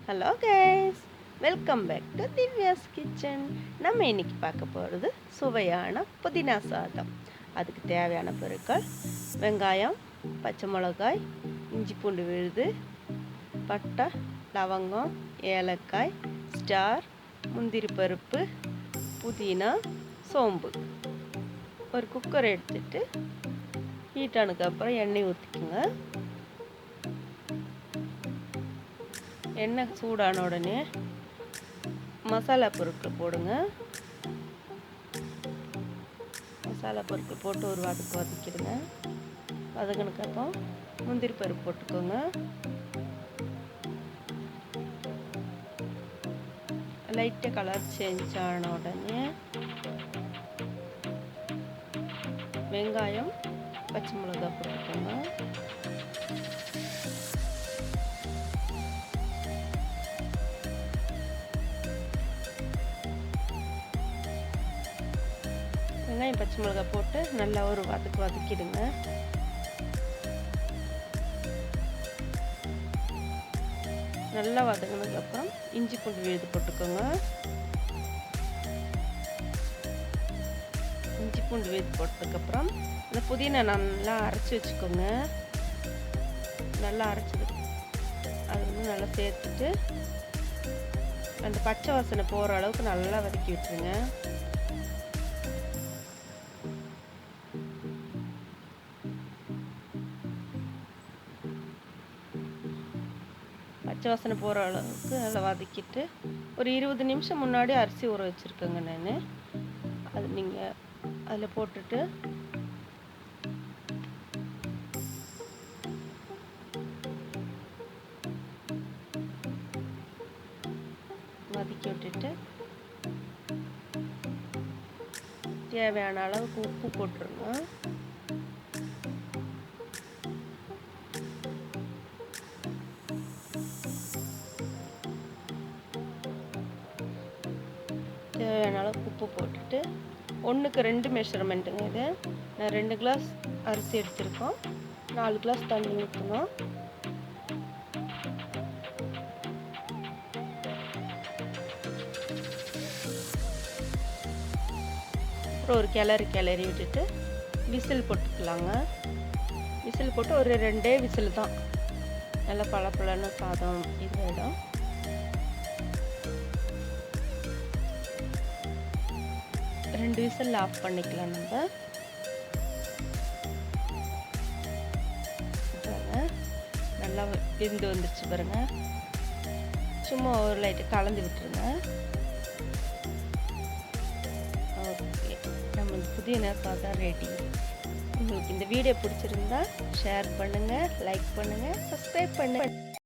Hello guys, welcome back to Divya's kitchen. நம்ம இன்னைக்கு பார்க்க போகிறது சுவையான புதினா சாதம். அதுக்கு தேவையான பொருட்கள்: வெங்காயம், பச்சை மிளகாய், இஞ்சி பூண்டு விழுது, பட்டை, லவங்கம், ஏலக்காய், ஸ்டார், முந்திரி பருப்பு, புதினா, சோம்பு. ஒரு குக்கர் எடுத்துட்டு ஹீட் ஆனதுக்கப்புறம் எண்ணெய் ஊற்றிக்குங்க. எண்ணெய் சூடான உடனே மசாலா பொருட்கள் போடுங்க. மசாலா பொருட்கள் போட்டு ஒரு வதக்கிடுங்க. வதங்கினதுக்கப்புறம் முந்திரி பருப்பு போட்டுக்கோங்க. லைட்டாக கலர் சேஞ்ச் ஆன உடனே வெங்காயம், பச்சை மிளகாய் போட்டுக்கோங்க. வெங்காயம், பச்சை மிளகாய் போட்டு நல்லா ஒரு வதக்கிடுங்க. நல்லா வதங்கினதுக்கப்புறம் இஞ்சி பூண்டு விழுது போட்டுக்கோங்க. இஞ்சி பூண்டு விழுது போட்டதுக்கப்புறம் இந்த புதினா நல்லா அரைச்சி வச்சுக்கோங்க. நல்லா அரைச்சது அது நல்லா சேர்த்துட்டு அந்த பச்சை வாசனை போகிற அளவுக்கு நல்லா வதக்கி விட்டுருங்க. பச்சை வாசனை போகிற அளவுக்கு நல்லா வதக்கிட்டு ஒரு 20 நிமிஷம் முன்னாடி அரிசி ஊற வச்சுருக்கேங்க நான். அது நீங்கள் அதில் போட்டுட்டு வதக்கி விட்டுட்டு தேவையான அளவுக்கு உப்பு போட்டுருங்க. தேவையான அளவுக்கு உப்பு போட்டுட்டு 1க்கு 2 மெஷர்மெண்ட்டுங்க இது. நான் 2 கிளாஸ் அரிசி எடுத்திருக்கோம். 4 கிளாஸ் தண்ணி ஊற்றணும். அப்புறம் ஒரு கிளறி விட்டுட்டு விசில் போட்டுக்கலாங்க. விசில் போட்டு ஒரு 2 விசில் தான். நல்லா பளபளன்னு சாதம் இதாகிடும். ரெண்டு விசில் ஆஃப் பண்ணிக்கலாம். நம்ம நல்லா வெந்து வந்துருச்சு பாருங்க. சும்மா ஒரு லைட்டு கலந்து விட்டுருங்க. ஓகே, நம்ம புதினா சாதம் ரெடி. உங்களுக்கு இந்த வீடியோ பிடிச்சிருந்தா ஷேர் பண்ணுங்கள், லைக் பண்ணுங்கள், சப்ஸ்கிரைப் பண்ணுங்கள்.